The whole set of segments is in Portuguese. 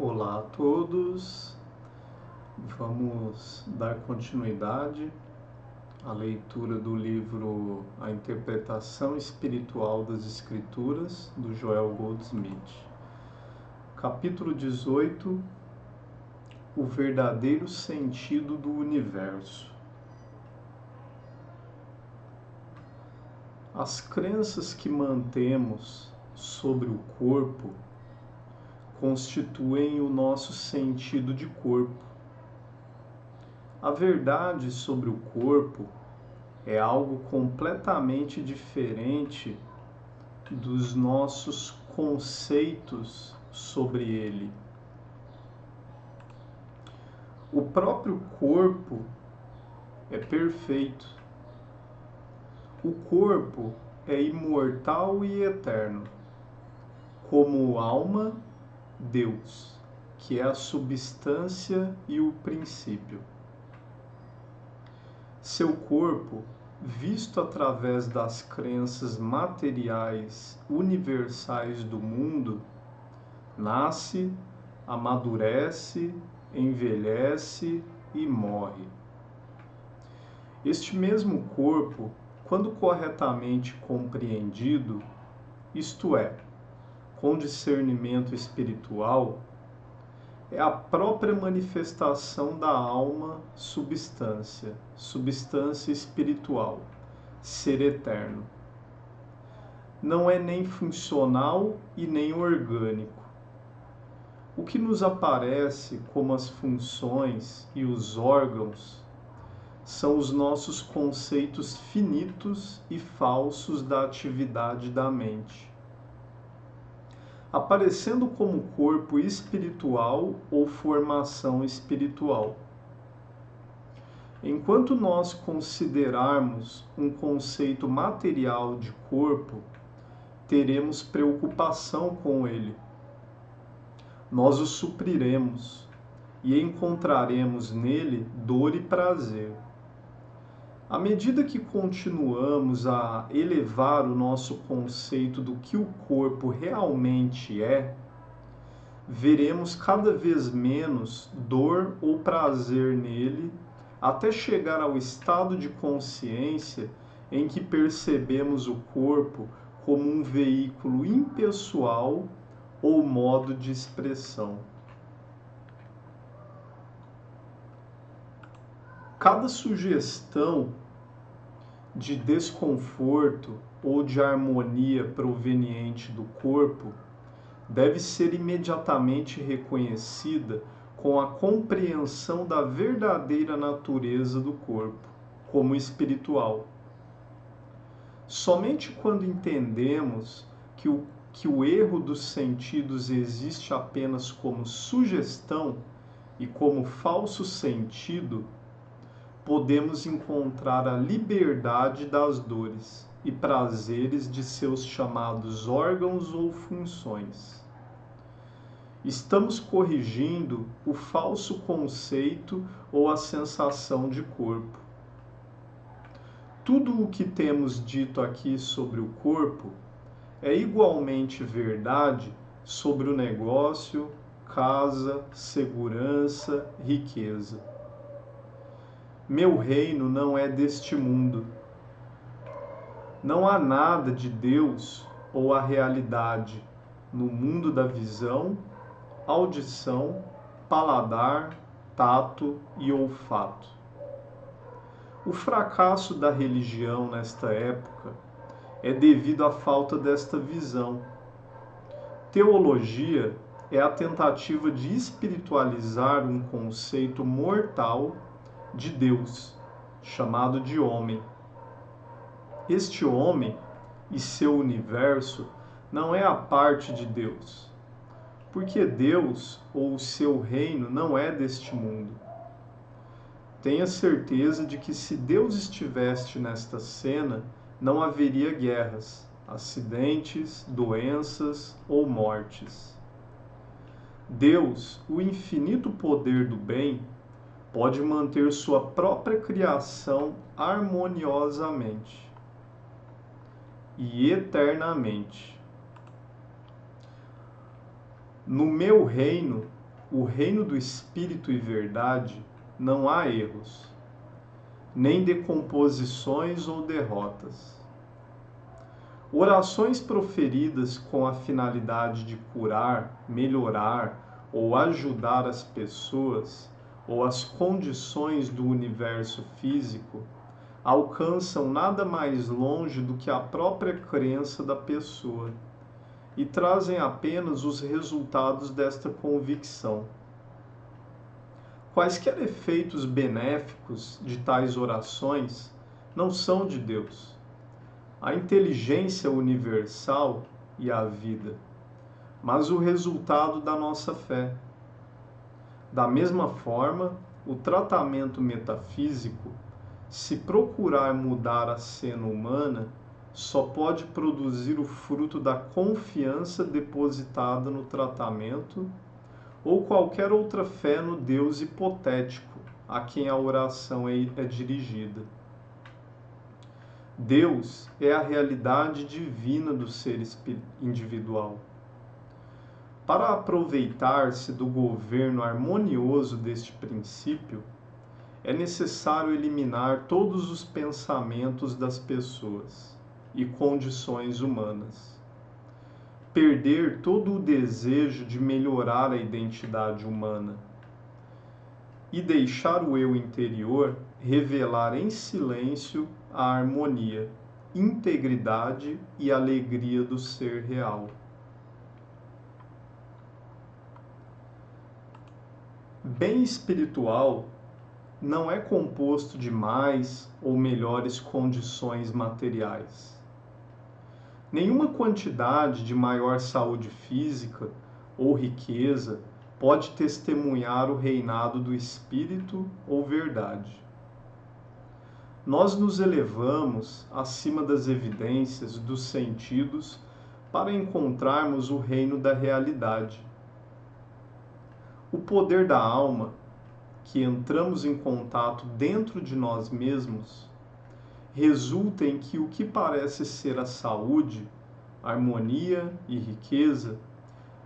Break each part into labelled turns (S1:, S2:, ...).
S1: Olá a todos, vamos dar continuidade à leitura do livro A Interpretação Espiritual das Escrituras, do Joel Goldsmith. Capítulo 18, O Verdadeiro Sentido do Universo. As crenças que mantemos sobre o corpo constituem o nosso sentido de corpo. A verdade sobre o corpo é algo completamente diferente dos nossos conceitos sobre ele. O próprio corpo é perfeito. O corpo é imortal e eterno, como alma, Deus, que é a substância e o princípio. Seu corpo, visto através das crenças materiais universais do mundo, nasce, amadurece, envelhece e morre. Este mesmo corpo, quando corretamente compreendido, isto é, com discernimento espiritual, é a própria manifestação da alma substância, substância espiritual, ser eterno. Não é nem funcional e nem orgânico. O que nos aparece como as funções e os órgãos são os nossos conceitos finitos e falsos da atividade da mente, aparecendo como corpo espiritual ou formação espiritual. Enquanto nós considerarmos um conceito material de corpo, teremos preocupação com ele. Nós o supriremos e encontraremos nele dor e prazer. À medida que continuamos a elevar o nosso conceito do que o corpo realmente é, veremos cada vez menos dor ou prazer nele, até chegar ao estado de consciência em que percebemos o corpo como um veículo impessoal ou modo de expressão. Cada sugestão de desconforto ou de harmonia proveniente do corpo deve ser imediatamente reconhecida com a compreensão da verdadeira natureza do corpo, como espiritual. Somente quando entendemos que o erro dos sentidos existe apenas como sugestão e como falso sentido, podemos encontrar a liberdade das dores e prazeres de seus chamados órgãos ou funções. Estamos corrigindo o falso conceito ou a sensação de corpo. Tudo o que temos dito aqui sobre o corpo é igualmente verdade sobre o negócio, casa, segurança, riqueza. Meu reino não é deste mundo. Não há nada de Deus ou a realidade no mundo da visão, audição, paladar, tato e olfato. O fracasso da religião nesta época é devido à falta desta visão. Teologia é a tentativa de espiritualizar um conceito mortal de Deus, chamado de homem. Este homem e seu universo não é a parte de Deus, porque Deus ou o seu reino não é deste mundo. Tenha certeza de que se Deus estivesse nesta cena, não haveria guerras, acidentes, doenças ou mortes. Deus, o infinito poder do bem, pode manter sua própria criação harmoniosamente e eternamente. No meu reino o reino do Espírito e verdade, não há erros, nem decomposições ou derrotas. Orações proferidas com a finalidade de curar, melhorar ou ajudar as pessoas ou as condições do universo físico alcançam nada mais longe do que a própria crença da pessoa e trazem apenas os resultados desta convicção. Quaisquer efeitos benéficos de tais orações não são de Deus, a inteligência universal e a vida, mas o resultado da nossa fé. Da mesma forma, o tratamento metafísico, se procurar mudar a cena humana, só pode produzir o fruto da confiança depositada no tratamento ou qualquer outra fé no Deus hipotético a quem a oração é dirigida. Deus é a realidade divina do ser individual. Para aproveitar-se do governo harmonioso deste princípio, é necessário eliminar todos os pensamentos das pessoas e condições humanas, perder todo o desejo de melhorar a identidade humana e deixar o eu interior revelar em silêncio a harmonia, integridade e alegria do ser real. Bem espiritual não é composto de mais ou melhores condições materiais. Nenhuma quantidade de maior saúde física ou riqueza pode testemunhar o reinado do espírito ou verdade. Nós nos elevamos acima das evidências dos sentidos para encontrarmos o reino da realidade. O poder da alma, que entramos em contato dentro de nós mesmos, resulta em que o que parece ser a saúde, harmonia e riqueza,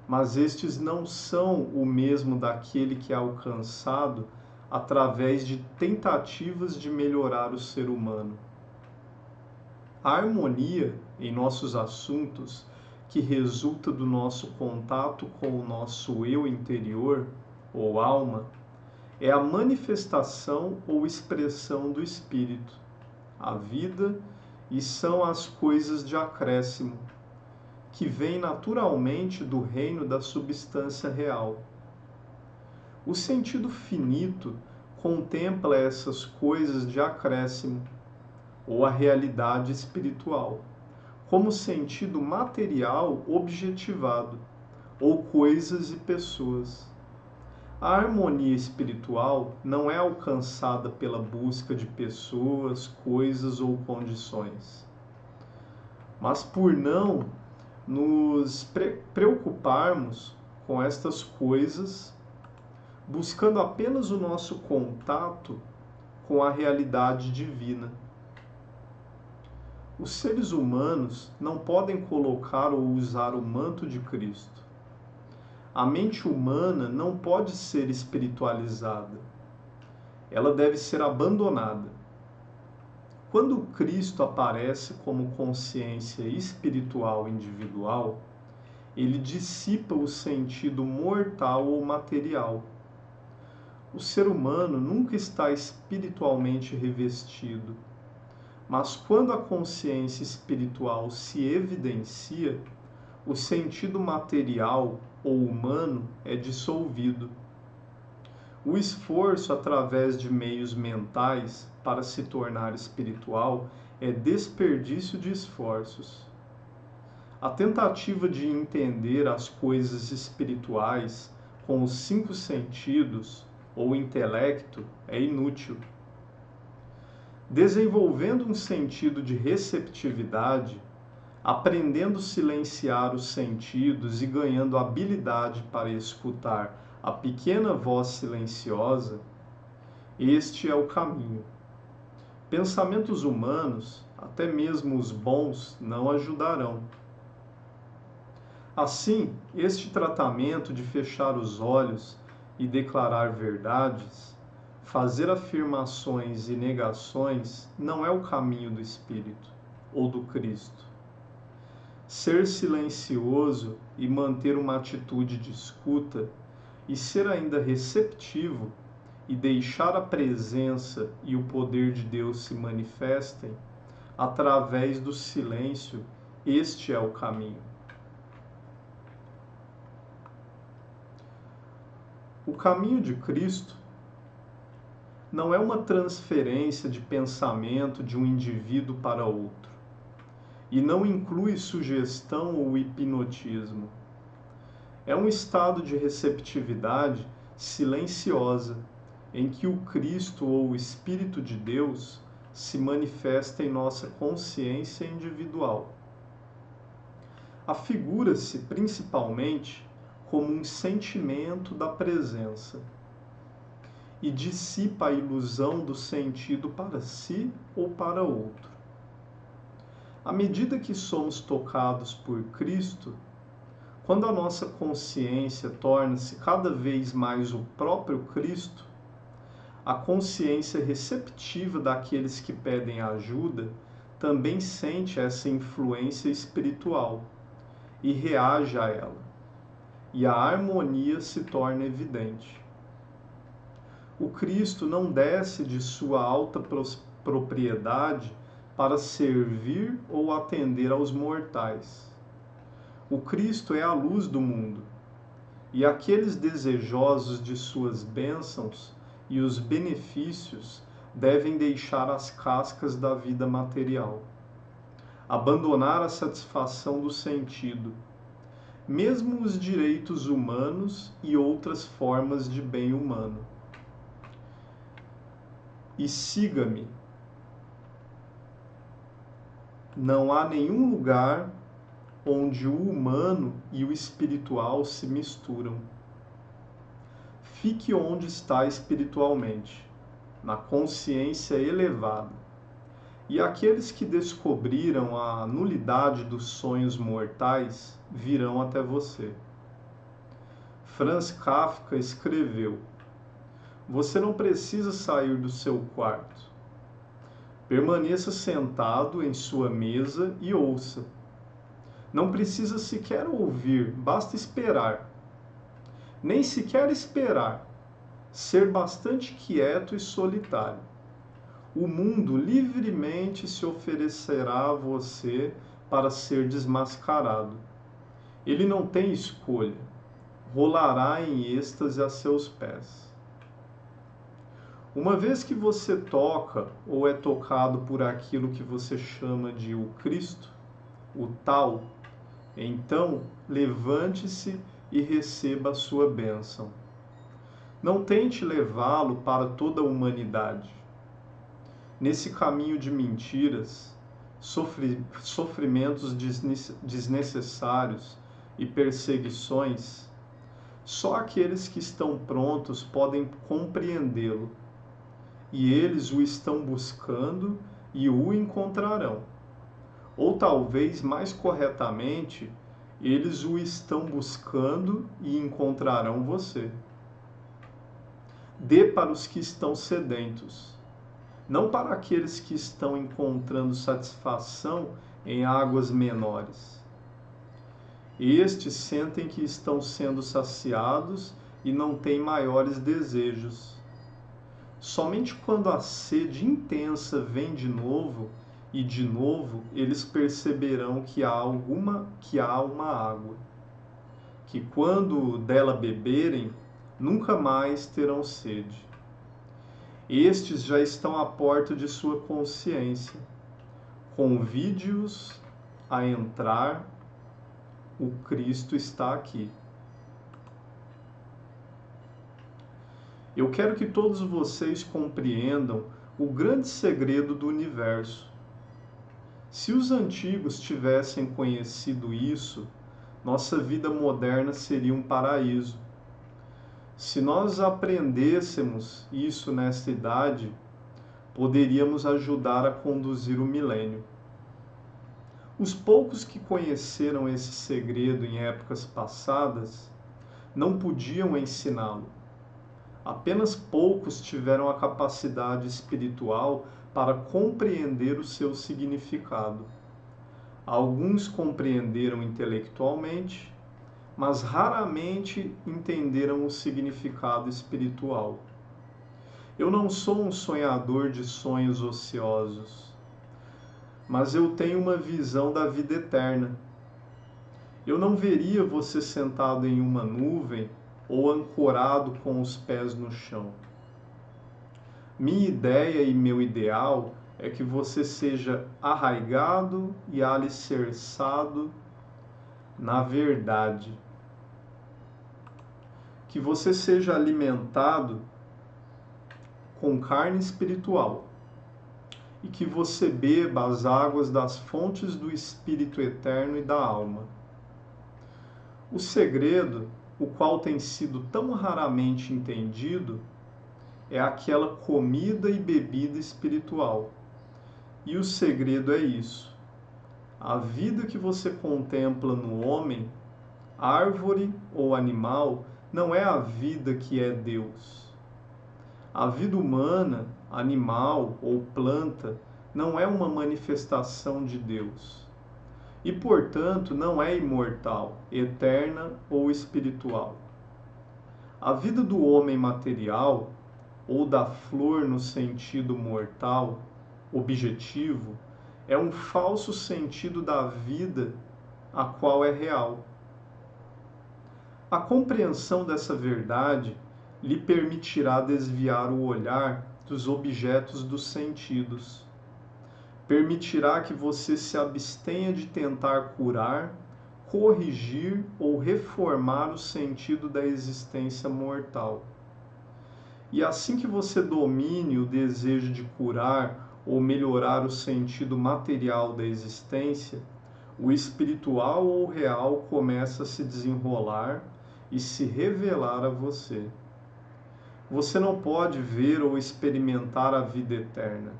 S1: mas estes não são o mesmo daquele que é alcançado através de tentativas de melhorar o ser humano. A harmonia em nossos assuntos, que resulta do nosso contato com o nosso eu interior, ou alma, é a manifestação ou expressão do espírito, a vida, e são as coisas de acréscimo, que vêm naturalmente do reino da substância real. O sentido finito contempla essas coisas de acréscimo, ou a realidade espiritual, como sentido material objetivado, ou coisas e pessoas. A harmonia espiritual não é alcançada pela busca de pessoas, coisas ou condições, mas por não nos preocuparmos com estas coisas, buscando apenas o nosso contato com a realidade divina. Os seres humanos não podem colocar ou usar o manto de Cristo. A mente humana não pode ser espiritualizada. Ela deve ser abandonada. Quando Cristo aparece como consciência espiritual individual, ele dissipa o sentido mortal ou material. O ser humano nunca está espiritualmente revestido, mas quando a consciência espiritual se evidencia, o sentido material ou humano é dissolvido. O esforço através de meios mentais para se tornar espiritual é desperdício de esforços. A tentativa de entender as coisas espirituais com os 5 sentidos ou intelecto é inútil. Desenvolvendo um sentido de receptividade, aprendendo a silenciar os sentidos e ganhando habilidade para escutar a pequena voz silenciosa, este é o caminho. Pensamentos humanos, até mesmo os bons, não ajudarão. Assim, este tratamento de fechar os olhos e declarar verdades, fazer afirmações e negações não é o caminho do Espírito ou do Cristo. Ser silencioso e manter uma atitude de escuta e ser ainda receptivo e deixar a presença e o poder de Deus se manifestem através do silêncio, este é o caminho. O caminho de Cristo não é uma transferência de pensamento de um indivíduo para outro, e não inclui sugestão ou hipnotismo. É um estado de receptividade silenciosa, em que o Cristo ou o Espírito de Deus se manifesta em nossa consciência individual. Afigura-se principalmente como um sentimento da presença e dissipa a ilusão do sentido para si ou para outro. À medida que somos tocados por Cristo, quando a nossa consciência torna-se cada vez mais o próprio Cristo, a consciência receptiva daqueles que pedem ajuda também sente essa influência espiritual e reage a ela, e a harmonia se torna evidente. O Cristo não desce de sua alta propriedade para servir ou atender aos mortais. O Cristo é a luz do mundo, e aqueles desejosos de suas bênçãos e os benefícios devem deixar as cascas da vida material, abandonar a satisfação do sentido, mesmo os direitos humanos e outras formas de bem humano. E siga-me. Não há nenhum lugar onde o humano e o espiritual se misturam. Fique onde está espiritualmente, na consciência elevada. E aqueles que descobriram a nulidade dos sonhos mortais virão até você. Franz Kafka escreveu: você não precisa sair do seu quarto. Permaneça sentado em sua mesa e ouça. Não precisa sequer ouvir, basta esperar. Nem sequer esperar, ser bastante quieto e solitário. O mundo livremente se oferecerá a você para ser desmascarado. Ele não tem escolha, rolará em êxtase a seus pés. Uma vez que você toca ou é tocado por aquilo que você chama de o Cristo, o tal, então levante-se e receba a sua bênção. Não tente levá-lo para toda a humanidade. Nesse caminho de mentiras, sofrimentos desnecessários e perseguições, só aqueles que estão prontos podem compreendê-lo, e eles o estão buscando e o encontrarão. Ou talvez, mais corretamente, eles o estão buscando e encontrarão você. Dê para os que estão sedentos, não para aqueles que estão encontrando satisfação em águas menores. Estes sentem que estão sendo saciados e não têm maiores desejos. Somente quando a sede intensa vem de novo, e de novo eles perceberão que há uma água, que quando dela beberem, nunca mais terão sede. Estes já estão à porta de sua consciência. Convide-os a entrar, o Cristo está aqui. Eu quero que todos vocês compreendam o grande segredo do universo. Se os antigos tivessem conhecido isso, nossa vida moderna seria um paraíso. Se nós aprendêssemos isso nesta idade, poderíamos ajudar a conduzir o milênio. Os poucos que conheceram esse segredo em épocas passadas não podiam ensiná-lo, Apenas poucos tiveram a capacidade espiritual para compreender o seu significado. Alguns compreenderam intelectualmente, mas raramente entenderam o significado espiritual. Eu não sou um sonhador de sonhos ociosos, mas eu tenho uma visão da vida eterna. Eu não veria você sentado em uma nuvem ou ancorado com os pés no chão. Minha ideia e meu ideal é que você seja arraigado e alicerçado na verdade. Que você seja alimentado com carne espiritual e que você beba as águas das fontes do Espírito eterno e da alma. O segredo, o qual tem sido tão raramente entendido, é aquela comida e bebida espiritual. E o segredo é isso. A vida que você contempla no homem, árvore ou animal, não é a vida que é Deus. A vida humana, animal ou planta, não é uma manifestação de Deus. E, portanto, não é imortal, eterna ou espiritual. A vida do homem material, ou da flor no sentido mortal, objetivo, é um falso sentido da vida a qual é real. A compreensão dessa verdade lhe permitirá desviar o olhar dos objetos dos sentidos. Permitirá que você se abstenha de tentar curar, corrigir ou reformar o sentido da existência mortal. E assim que você domine o desejo de curar ou melhorar o sentido material da existência, o espiritual ou real começa a se desenrolar e se revelar a você. Você não pode ver ou experimentar a vida eterna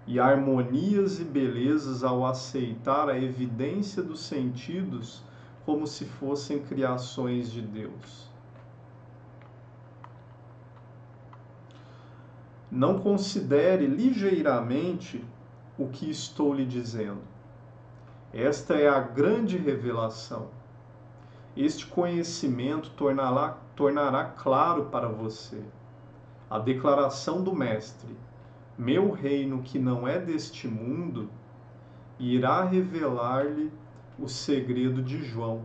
S1: e harmonias e belezas ao aceitar a evidência dos sentidos como se fossem criações de Deus. Não considere ligeiramente o que estou lhe dizendo. Esta é a grande revelação. Este conhecimento tornará claro para você a declaração do Mestre: meu reino que não é deste mundo, irá revelar-lhe o segredo de João,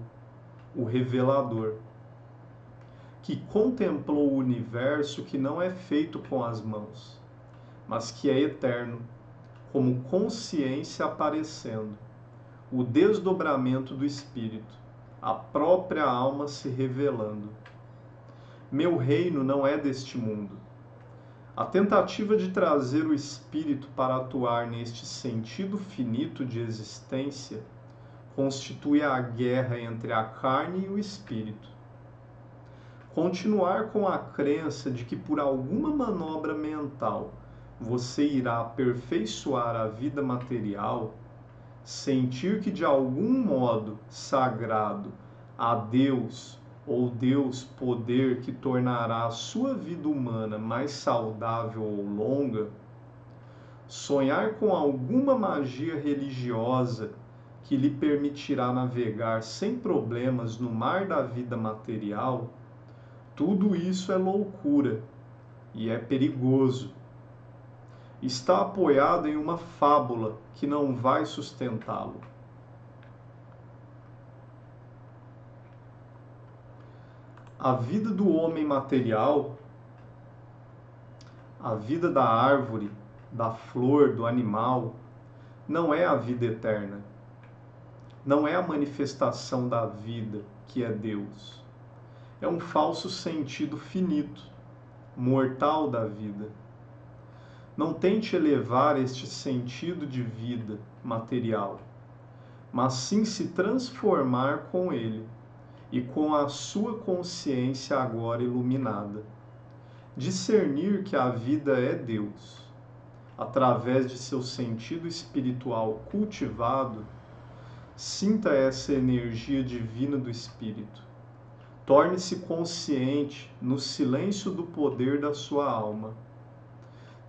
S1: o revelador, que contemplou o universo que não é feito com as mãos, mas que é eterno, como consciência aparecendo, o desdobramento do espírito, a própria alma se revelando. Meu reino não é deste mundo. A tentativa de trazer o espírito para atuar neste sentido finito de existência constitui a guerra entre a carne e o espírito. Continuar com a crença de que por alguma manobra mental você irá aperfeiçoar a vida material, sentir que de algum modo sagrado há Deus ou Deus poder que tornará a sua vida humana mais saudável ou longa, sonhar com alguma magia religiosa que lhe permitirá navegar sem problemas no mar da vida material, tudo isso é loucura e é perigoso. Está apoiado em uma fábula que não vai sustentá-lo. A vida do homem material, a vida da árvore, da flor, do animal, não é a vida eterna. Não é a manifestação da vida que é Deus. É um falso sentido finito, mortal da vida. Não tente elevar este sentido de vida material, mas sim se transformar com ele e com a sua consciência agora iluminada. Discernir que a vida é Deus. Através de seu sentido espiritual cultivado, sinta essa energia divina do Espírito. Torne-se consciente no silêncio do poder da sua alma.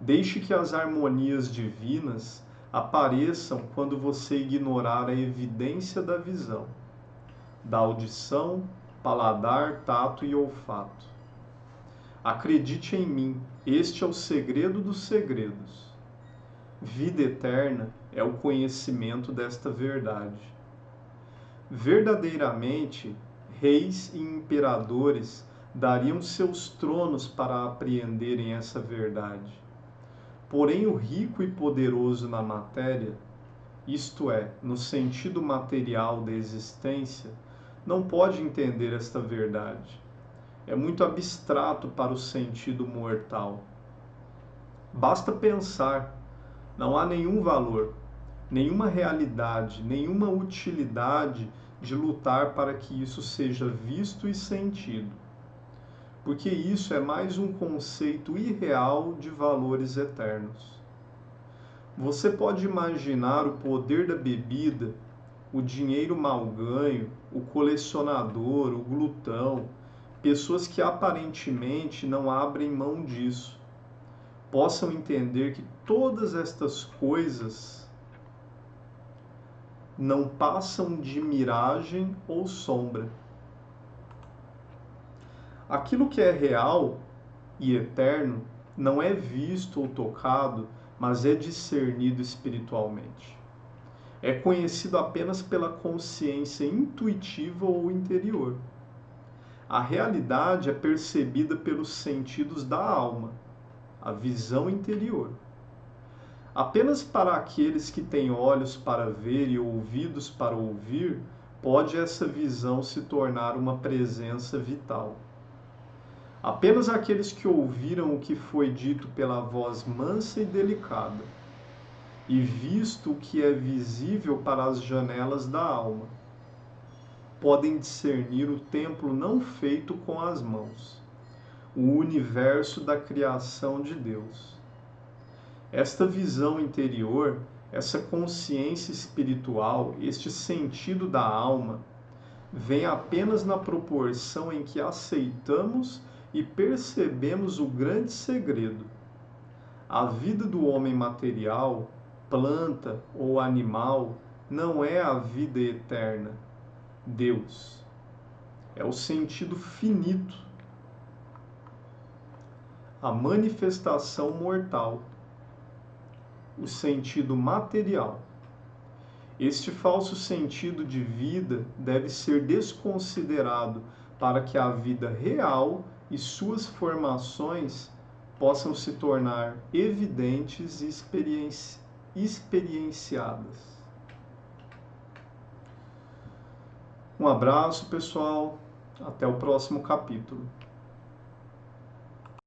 S1: Deixe que as harmonias divinas apareçam quando você ignorar a evidência da visão, da audição, paladar, tato e olfato. Acredite em mim, este é o segredo dos segredos. Vida eterna é o conhecimento desta verdade. Verdadeiramente, reis e imperadores dariam seus tronos para apreenderem essa verdade. Porém, o rico e poderoso na matéria, isto é, no sentido material da existência, não pode entender esta verdade. É muito abstrato para o sentido mortal. Basta pensar, não há nenhum valor, nenhuma realidade, nenhuma utilidade de lutar para que isso seja visto e sentido. Porque isso é mais um conceito irreal de valores eternos. Você pode imaginar o poder da bebida, o dinheiro mal ganho, o colecionador, o glutão, pessoas que aparentemente não abrem mão disso, possam entender que todas estas coisas não passam de miragem ou sombra. Aquilo que é real e eterno não é visto ou tocado, mas é discernido espiritualmente. É conhecido apenas pela consciência intuitiva ou interior. A realidade é percebida pelos sentidos da alma, a visão interior. Apenas para aqueles que têm olhos para ver e ouvidos para ouvir, pode essa visão se tornar uma presença vital. Apenas aqueles que ouviram o que foi dito pela voz mansa e delicada, e visto o que é visível para as janelas da alma, podem discernir o templo não feito com as mãos, o universo da criação de Deus. Esta visão interior, essa consciência espiritual, este sentido da alma, vem apenas na proporção em que aceitamos e percebemos o grande segredo. A vida do homem material, planta ou animal, não é a vida eterna. Deus é o sentido finito, a manifestação mortal, o sentido material. Este falso sentido de vida deve ser desconsiderado para que a vida real e suas formações possam se tornar evidentes e experienciadas. Um abraço, pessoal. Até o próximo capítulo.